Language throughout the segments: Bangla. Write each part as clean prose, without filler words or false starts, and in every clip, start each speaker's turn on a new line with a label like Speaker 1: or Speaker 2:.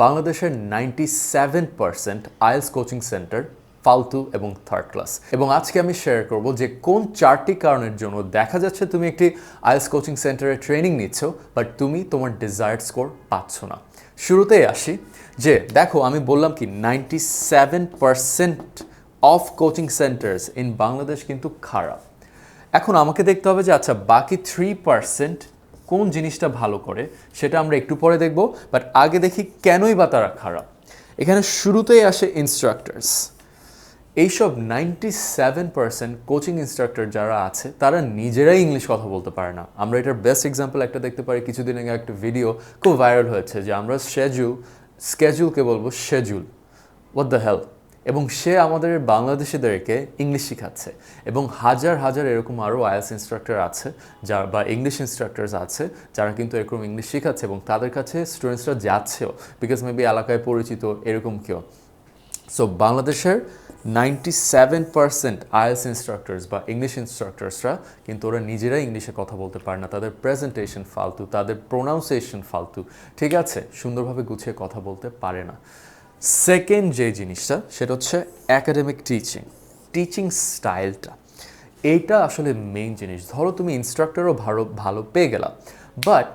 Speaker 1: বাংলাদেশের 97% আইএলটিএস কোচিং সেন্টার ফালতু এবং থার্ড ক্লাস। এবং আজকে আমি শেয়ার করব যে কোন চারটি কারণের জন্য দেখা যাচ্ছে তুমি একটি আইএলটিএস কোচিং সেন্টারে ট্রেনিং নিচ্ছ বাট তুমি তোমার ডিজায়ার্ড স্কোর পাচ্ছ না। শুরুতেই আসি যে দেখো আমি বললাম কি 97% of coaching saunters in Bangladesh কিন্তু খারাপ। এখন আমাকে দেখতে হবে যে আচ্ছা বাকি 3% কোন জিনিসটা ভালো করে সেটা আমরা একটু পরে দেখব, বাট আগে দেখি কেনই বা তারা খারাপ। এখানে শুরুতেই আসে ইনস্ট্রাক্টরস। এইসব 97% কোচিং ইনস্ট্রাক্টর যারা আছে তারা নিজেরাই ইংলিশ কথা বলতে পারে না। আমরা এটার বেস্ট এক্সাম্পল একটা দেখতে পারি, কিছুদিন আগে একটা ভিডিও খুব ভাইরাল হয়েছে যে আমরা স্কেজুলকে বলবো শেজুল, হোয়াট দ্য হেল। এবং সে আমাদের বাংলাদেশিদেরকে ইংলিশ শেখাচ্ছে এবং হাজার হাজার এরকম আরও আইএলটিএস ইনস্ট্রাক্টর আছে যারা বা ইংলিশ ইনস্ট্রাক্টরস আছে যারা কিন্তু এরকম ইংলিশ শেখাচ্ছে এবং তাদের কাছে স্টুডেন্টসরা যাচ্ছেও, বিকজ মেবি এলাকায় পরিচিত এরকম কেউ। সো বাংলাদেশের 97% আইএলটিএস ইনস্ট্রাক্টরস বা ইংলিশ ইনস্ট্রাক্টরসরা কিন্তু ওরা নিজেরাই ইংলিশে কথা বলতে পারে না, তাদের প্রেজেন্টেশন ফালতু, তাদের প্রোনাউন্সিয়েশন ফালতু, ঠিক আছে, সুন্দরভাবে গুছিয়ে কথা বলতে পারে না। সেকেন্ড যে জিনিসটা সেটা হচ্ছে অ্যাকাডেমিক টিচিং স্টাইলটা। এইটা আসলে মেইন জিনিস। ধরো তুমি ইনস্ট্রাক্টরও ভালো পেয়ে গেলা, বাট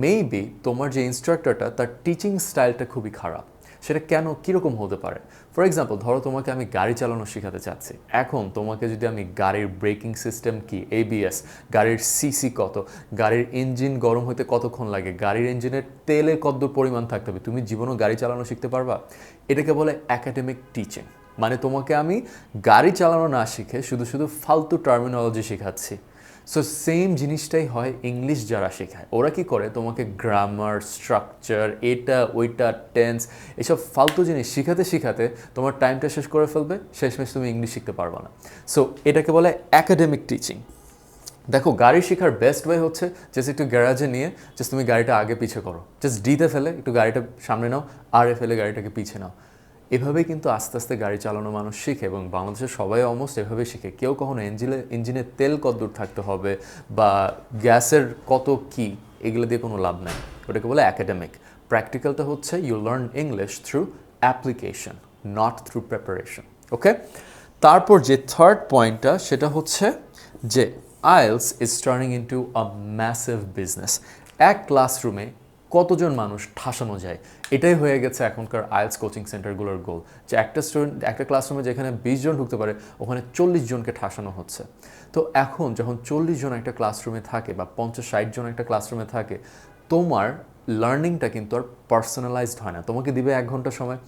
Speaker 1: মেবি তোমার যে ইনস্ট্রাক্টরটা তার টিচিং স্টাইলটা খুবই খারাপ। সেটা কেন, কীরকম হতে পারে? ফর এক্সাম্পল ধরো তোমাকে আমি গাড়ি চালানো শেখাতে চাচ্ছি। এখন তোমাকে যদি আমি গাড়ির ব্রেকিং সিস্টেম কি, এবিএস, গাড়ির সিসি কত, গাড়ির ইঞ্জিন গরম হতে কতক্ষণ লাগে, গাড়ির ইঞ্জিনের তেলে কতদূর পরিমাণ থাকতে হবে, তুমি জীবনও গাড়ি চালানো শিখতে পারবা? এটাকে বলে অ্যাকাডেমিক টিচিং। মানে তোমাকে আমি গাড়ি চালানো না শিখে শুধু ফালতু টার্মিনোলজি শেখাচ্ছি। সো সেম জিনিসটাই হয় ইংলিশ যারা শেখায়। ওরা কি করে, তোমাকে গ্রামার, স্ট্রাকচার, এটা ওইটা, টেন্স, এসব ফালতু জিনিস শিখাতে তোমার টাইমটা শেষ করে ফেলবে, শেষমেশ তুমি ইংলিশ শিখতে পারবে না। সো এটাকে বলে অ্যাকাডেমিক টিচিং। দেখো গাড়ি শেখার বেস্ট ওয়ে হচ্ছে জাস্ট একটু গ্যারাজে নিয়ে জাস্ট তুমি গাড়িটা আগে পিছে করো, জাস্ট ডিতে ফেলে একটু গাড়িটা সামনে নাও, আর এ ফেলে গাড়িটাকে পিছে নাও। এভাবেই কিন্তু আস্তে আস্তে গাড়ি চালানো মানুষ শিখে এবং বাংলাদেশের সবাই অলমোস্ট এভাবেই শিখে। কেউ কখনো ইঞ্জিনের তেল কত দূর থাকতে হবে বা গ্যাসের কত কি, এগুলো দিয়ে কোনো লাভ নেই। ওটাকে বলে অ্যাকাডেমিক। প্র্যাকটিক্যালটা হচ্ছে you learn English through application, not through preparation. Okay, তারপর যে থার্ড পয়েন্টটা সেটা হচ্ছে যে IELTS is turning into a massive business. এক ক্লাসরুমে কতজন মানুষ ঠাসানো যায়, এটাই হয়ে গেছে এখনকার আইএলটিএস কোচিং সেন্টারগুলোর গোল। যে একটা ক্লাসরুমে যেখানে 20 জন ঢুকতে পারে ওখানে 40 জনকে ঠাসানো হচ্ছে। তো এখন যখন 40 জন একটা ক্লাসরুমে থাকে বা 50-60 জন একটা ক্লাসরুমে থাকে, তোমার লার্নিংটা কিন্তু আর পার্সোনালাইজড হয় না। তোমাকে দিবে 1 ঘন্টা সময়,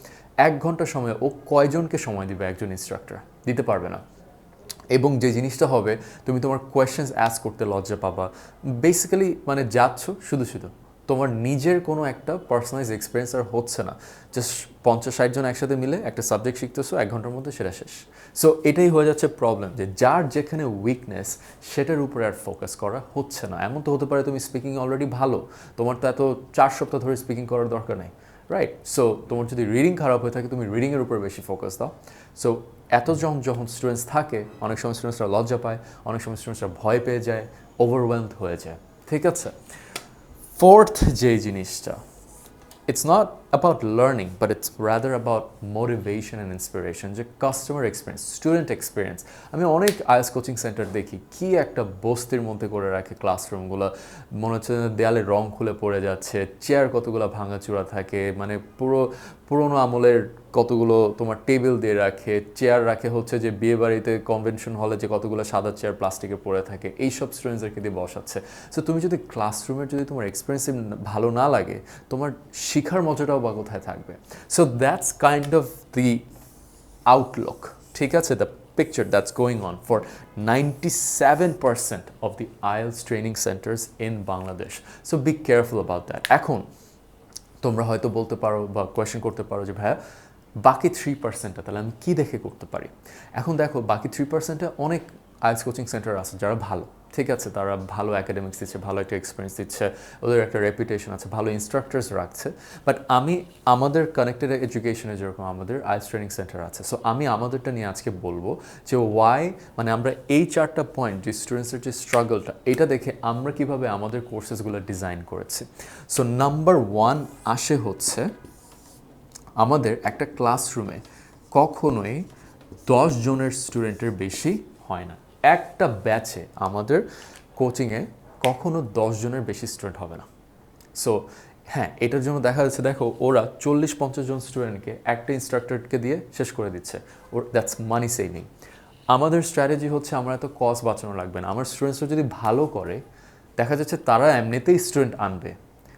Speaker 1: 1 ঘন্টা সময় ও কয়জনকে সময় দিবে একজন ইনস্ট্রাক্টর? দিতে পারবে না। এবং যে জিনিসটা হবে, তুমি তোমার কোয়েশ্চেন্স অ্যাস্ক করতে লজ্জা পাবা। বেসিক্যালি মানে যাচ্ছ শুধু তোমার নিজের কোনো একটা পার্সোনালাইজ এক্সপিরিয়েন্স আর হচ্ছে না। জাস্ট 50-60 জন একসাথে মিলে একটা সাবজেক্ট শিখতেছো, 1 ঘন্টার মধ্যে সেটা শেষ। সো এটাই হয়ে যাচ্ছে প্রবলেম, যে যার যেখানে উইকনেস সেটার উপরে আর ফোকাস করা হচ্ছে না। এমন তো হতে পারে তুমি স্পিকিং অলরেডি ভালো, তোমার তো এত 4 সপ্তাহ ধরে স্পিকিং করার দরকার নেই, রাইট? সো তোমার যদি রিডিং খারাপ হয়ে থাকে তুমি রিডিংয়ের উপর বেশি ফোকাস দাও। সো যখন স্টুডেন্টস থাকে, অনেক সময় স্টুডেন্টসরা লজ্জা পায়, অনেক সময় স্টুডেন্টসরা ভয় পেয়ে যায়, ওভারওয়েলমড হয়ে যায়, ঠিক আছে? ফোর্থ যে জিনিসটা, it's not about learning but it's rather about motivation and inspiration, যে কাস্টমার এক্সপিরিয়েন্স, স্টুডেন্ট এক্সপিরিয়েন্স। আমি অনেক আইএলটিএস কোচিং সেন্টার দেখি কি একটা বস্তির মধ্যে করে রাখে ক্লাসরুমগুলো, মনে হচ্ছে দেয়ালে রং খুলে পড়ে যাচ্ছে, চেয়ার কতগুলো ভাঙাচোরা থাকে, মানে পুরোনো আমলের কতগুলো তোমার টেবিল দিয়ে রাখে, চেয়ার রাখে হচ্ছে যে বিয়ে বাড়িতে কনভেনশন হলে যে কতগুলো সাদা চেয়ার প্লাস্টিকে পড়ে থাকে, এইসব স্টুডেন্টসদেরকে দিয়ে বসাচ্ছে। সো তুমি যদি ক্লাসরুমের যদি তোমার এক্সপিরিয়েন্স ভালো না লাগে, তোমার শিখার মজাটাও বা কোথায় থাকবে? So that's kind of the Outlook, ঠিক আছে, the picture that's going on for 97% of the IELTS training centers in Bangladesh. So be careful about that. এখন তোমরা হয়তো বলতে পারো বা কোয়েশ্চেন করতে পারো যে ভাইয়া বাকি 3%টা তাহলে আমি কী দেখে করতে পারি? এখন দেখো বাকি 3%-এ অনেক আইএলটিএস কোচিং সেন্টার আছে যারা ভালো, ঠিক আছে, তারা ভালো একাডেমিক্স দিচ্ছে, ভালো একটা এক্সপিরিয়েন্স দিচ্ছে, ওদের একটা রেপুটেশন আছে, ভালো ইনস্ট্রাক্টরস রাখছে। বাট আমাদের কানেক্টেড এডুকেশনে যেরকম আমাদের আইএলটিএস ট্রেনিং সেন্টার আছে, সো আমি আমাদেরটা নিয়ে আজকে বলবো যে ওয়াই, মানে আমরা এই 4টা পয়েন্ট, যে স্টুডেন্টসের যে স্ট্রাগলটা, এটা দেখে আমরা কিভাবে আমাদের কোর্সেসগুলো ডিজাইন করেছি। সো নাম্বার 1 আসে হচ্ছে আমাদের একটা ক্লাসরুমে কখনোই 10 জনের স্টুডেন্টের বেশি হয় না। একটা ব্যাচে আমাদের কোচিংয়ে কখনো 10 জনের বেশি স্টুডেন্ট হবে না। সো হ্যাঁ, এটার জন্য দেখা যাচ্ছে, দেখো ওরা 40-50 জন স্টুডেন্টকে একটা ইনস্ট্রাক্টরকে দিয়ে শেষ করে দিচ্ছে। ওর দ্যাটস মানি সেভিং। আমাদের স্ট্র্যাটেজি হচ্ছে আমরা এত কস্ট বাঁচানো লাগবে না। আমার স্টুডেন্টসরা যদি ভালো করে, দেখা যাচ্ছে তারা এমনিতেই স্টুডেন্ট আনবে।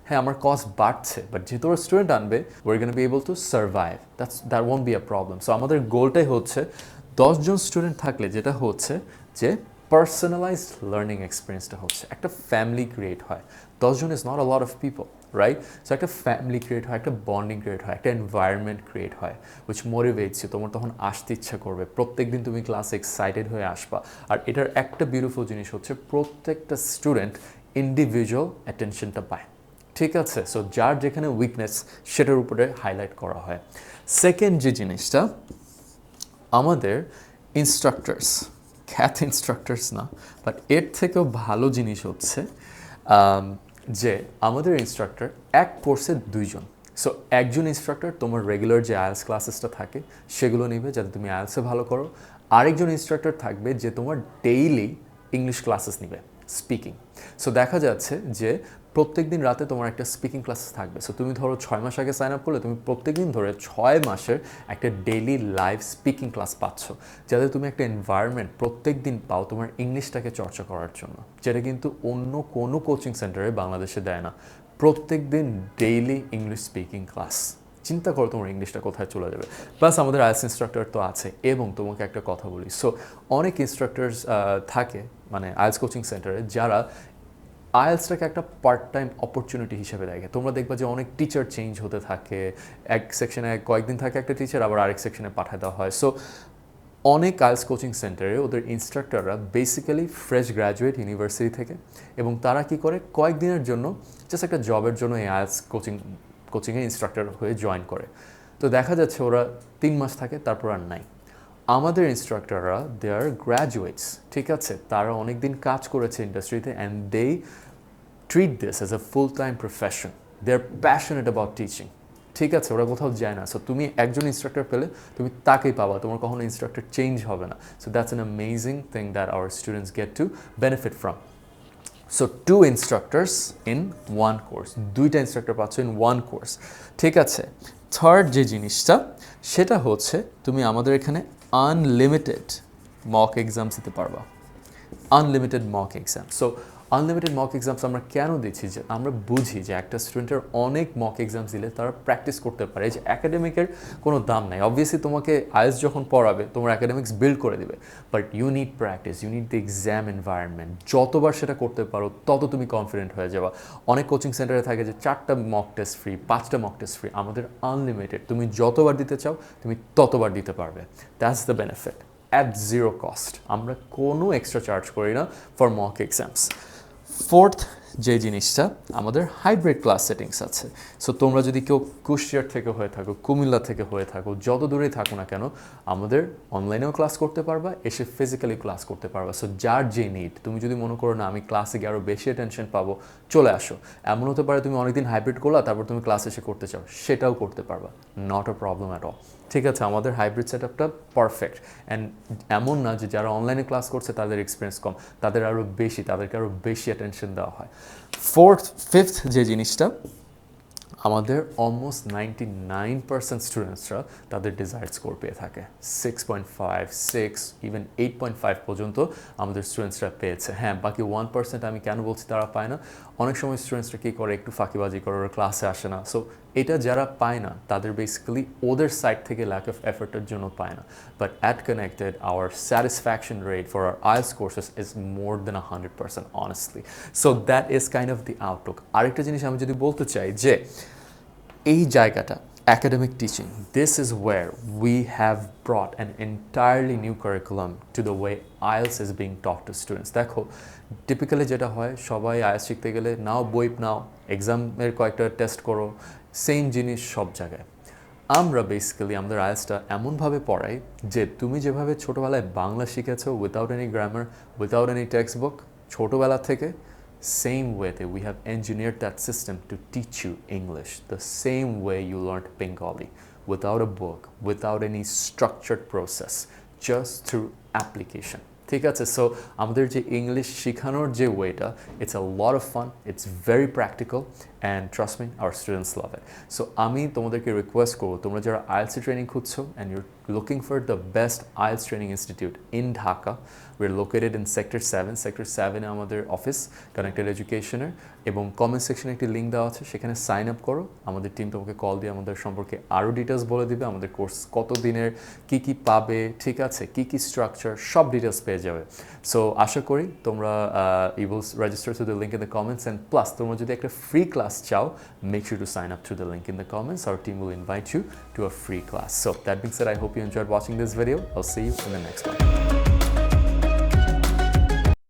Speaker 1: হ্যাঁ, আমার কস্ট বাড়ছে, বাট যেহেতু ওরা স্টুডেন্ট আনবে, we're gonna be able to survive, that won't be a problem. So আমাদের গোলটাই হচ্ছে 10 জন স্টুডেন্ট থাকলে যেটা হচ্ছে যে পার্সোনালাইজড লার্নিং এক্সপিরিয়েন্সটা হচ্ছে, একটা ফ্যামিলি ক্রিয়েট হয়। 10 জন is not a lot of people, right? So একটা ফ্যামিলি ক্রিয়েট হয়, একটা বন্ডিং ক্রিয়েট হয়, একটা এনভায়রনমেন্ট ক্রিয়েট হয়, উইচ মোটিভেটস ইউ। তোমার তখন আসতে ইচ্ছা করবে, প্রত্যেকদিন তুমি ক্লাসে এক্সাইটেড হয়ে আসবা। আর এটার একটা বিউটিফুল জিনিস হচ্ছে প্রত্যেকটা স্টুডেন্ট ইন্ডিভিজুয়াল অ্যাটেনশনটা পায়, ঠিক আছে? সো যার যেখানে উইকনেস সেটার উপরে হাইলাইট করা হয়। সেকেন্ড যে জিনিসটা, আমাদের ইনস্ট্রাক্টরস, খ্যাত ইনস্ট্রাক্টরস না, বাট এর থেকেও ভালো জিনিস হচ্ছে যে আমাদের ইনস্ট্রাক্টর এক কোর্সে 2 জন। সো একজন ইনস্ট্রাক্টর তোমার রেগুলার যে আইএলস ক্লাসেসটা থাকে সেগুলো নেবে যাতে তুমি আইএলসে ভালো করো। আরেকজন ইনস্ট্রাক্টর থাকবে যে তোমার ডেইলি ইংলিশ ক্লাসেস নেবে, স্পিকিং। সো দেখা যাচ্ছে যে প্রত্যেক দিন রাতে তোমার একটা স্পিকিং ক্লাস থাকবে। সো তুমি ধরো 6 মাস আগে সাইন আপ করলে তুমি প্রত্যেক দিন ধরে 6 মাসের একটা ডেইলি লাইভ স্পিকিং ক্লাস পাচ্ছ, যাতে তুমি একটা এনভায়রনমেন্ট প্রত্যেক দিন পাও তোমার ইংলিশটাকে চর্চা করার জন্য, যেটা কিন্তু অন্য কোনো কোচিং সেন্টারে বাংলাদেশে দেয় না। প্রত্যেক দিন ডেইলি ইংলিশ স্পিকিং ক্লাস। চিন্তা করো তোমার ইংলিশটা কোথায় চলে যাবে। প্লাস আমাদের আইএলটিএস ইনস্ট্রাক্টর তো আছে। এবং তোমাকে একটা কথা বলি, সো অনেক ইনস্ট্রাক্টরস থাকে মানে আইএলটিএস কোচিং সেন্টারে, যারা আইএলটিএসটাকে একটা পার্ট টাইম অপরচুনিটি হিসেবে দেখে। তোমরা দেখবা যে অনেক টিচার চেঞ্জ হতে থাকে, এক সেকশনে কয়েকদিন থাকে একটা টিচার, আবার আরেক সেকশনে পাঠায় দেওয়া হয়। সো অনেক আইএলটিএস কোচিং সেন্টারে ওদের ইনস্ট্রাক্টররা বেসিক্যালি ফ্রেশ গ্র্যাজুয়েট ইউনিভার্সিটি থেকে, এবং তারা কি করে কয়েকদিনের জন্য জাস্ট একটা জবের জন্য এই আইএলটিএস কোচিংয়ে ইনস্ট্রাক্টর হয়ে জয়েন করে। তো দেখা যাচ্ছে ওরা 3 মাস থাকে, তারপর আর নাই। আমাদের ইনস্ট্রাক্টররা দে আর গ্র্যাজুয়েটস, ঠিক আছে? তারা অনেক দিন কাজ করেছে ইন্ডাস্ট্রিতে, and they treat this as a full time profession. They are passionate about teaching, ঠিক আছে? ওরা কোথাও যায় না। সো তুমি একজন ইনস্ট্রাক্টর পেলে তুমি তাকেই পাবা, তোমার কখনো ইনস্ট্রাক্টর চেঞ্জ হবে না। So that's an amazing thing that our students get to benefit from. So 2 instructors in 1 course, 2টা ইনস্ট্রাক্টর পাচ্ছ ইন 1 কোর্স, ঠিক আছে? থার্ড যে জিনিসটা, সেটা হচ্ছে তুমি আমাদের এখানে আনলিমিটেড মক এক্সামস দিতে পারবা। Unlimited mock exam. So unlimited mock exams আমরা কেন দিচ্ছি? যে আমরা বুঝি যে একটা স্টুডেন্টের অনেক মক এক্সামস দিলে তারা প্র্যাকটিস করতে পারে। যে একাডেমিকের কোনো দাম নাই। অবভিয়াসলি তোমাকে আইএলটিএস যখন পড়াবে তোমার একাডেমিক্স বিল্ড করে দিবে, but you need practice, you need the exam environment. যতবার সেটা করতে পারো তত তুমি কনফিডেন্ট হয়ে যাবা। অনেক কোচিং সেন্টারে থাকে যে 4টা মক টেস্ট ফ্রি, 5টা মক টেস্ট ফ্রি। আমাদের আনলিমিটেড, তুমি যতবার দিতে চাও তুমি ততবার দিতে পারবে। That's the benefit, at zero cost. আমরা কোনো এক্সট্রা চার্জ করি না ফর মক এক্সামস। ফোর্থ যে জিনিসটা, আমাদের হাইব্রিড ক্লাস সেটিংস আছে। সো তোমরা যদি কেউ কুষ্টিয়ার থেকে হয়ে থাকো, কুমিল্লা থেকে হয়ে থাকো, যত দূরেই থাকো না কেন, আমাদের অনলাইনেও ক্লাস করতে পারবা, এসে ফিজিক্যালি ক্লাস করতে পারবা। সো যার যে নিড, তুমি যদি মনে করো না আমি ক্লাসে গিয়ে আরও বেশি অ্যাটেনশন পাবো, চলে আসো। এমন হতে পারে তুমি অনেকদিন হাইব্রিড করলা, তারপর তুমি ক্লাস এসে করতে চাও, সেটাও করতে পারবা। Not a problem at all, ঠিক আছে? আমাদের হাইব্রিড সেট আপটা পারফেক্ট। অ্যান্ড এমন না যে যারা অনলাইনে ক্লাস করছে তাদের এক্সপিরিয়েন্স কম, তাদের আরও বেশি, তাদেরকে আরও বেশি অ্যাটেনশন দেওয়া হয়। ফিফথ যে জিনিসটা, আমাদের অলমোস্ট 99% স্টুডেন্টসরা তাদের ডিজায়ার্ড স্কোর পেয়ে থাকে। 6.5, 6, ইভেন 8.5 পর্যন্ত আমাদের স্টুডেন্টসরা পেয়েছে। হ্যাঁ, বাকি 1% আমি কেন বলছি তারা পায় না, অনেক সময় স্টুডেন্টসরা কী করে, একটু ফাঁকিবাজি করে, ওরা ক্লাসে আসে না। সো এটা যারা পায় না তাদের বেসিক্যালি ওদের সাইড থেকে ল্যাক অফ এফোর্টের জন্য পায় না। But at Connected, our satisfaction rate for our IELTS courses is more than 100% honestly. So that is kind of the outlook. আরেকটা জিনিস আমি যদি বলতে চাই যে এই জায়গাটা, academic teaching, this is where we have brought an entirely new curriculum to the way IELTS is being taught to students. দেখো টিপিক্যালি যেটা হয়, সবাই আইএলটিএস শিখতে গেলে নাও বই নাও, এক্সামের কয়েকটা টেস্ট করো, সেম জিনিস সব জায়গায়। আমরা বেসিক্যালি আমাদের আইএলটিএসটা এমনভাবে পড়াই যে তুমি যেভাবে ছোটোবেলায় বাংলা শিখেছো without any grammar, without any text book, ছোটোবেলা থেকে same way that we have engineered that system to teach you English, the same way you learned Bengali, without a book, without any structured process, just through application. ঠিক আছে, সো আমাদের যে ইংলিশ শেখানোর যে ওয়েটা, it's a lot of fun, it's very practical and trust me our students love it. So আমি তোমাদেরকে রিকোয়েস্ট করবো, তোমরা যারা আইএলটিএস ট্রেনিং খুঁজছো and you're looking for the best IELTS training institute in Dhaka, we're located in Sector 7. Sector 7 আমাদের অফিস কানেক্টেড এডুকেশনের, এবং কমেন্ট সেকশনে একটি লিঙ্ক দেওয়া আছে, সেখানে সাইন আপ করো। আমাদের টিম তোমাকে কল দিয়ে আমাদের সম্পর্কে আরও ডিটেলস বলে দিবে, আমাদের কোর্স কত দিনের, কী কী পাবে, ঠিক আছে, কী কী স্ট্রাকচার, সব ডিটেলস পেয়ে যাবে। সো আশা করি তোমরা you will register through the link in the comments, and plus তোমরা যদি একটা ফ্রি ক্লাস চাও, make sure to sign up through the link in the comments. Our team will invite you to a free class. So that being said, I hope you enjoyed watching this video. I'll see you in the next one.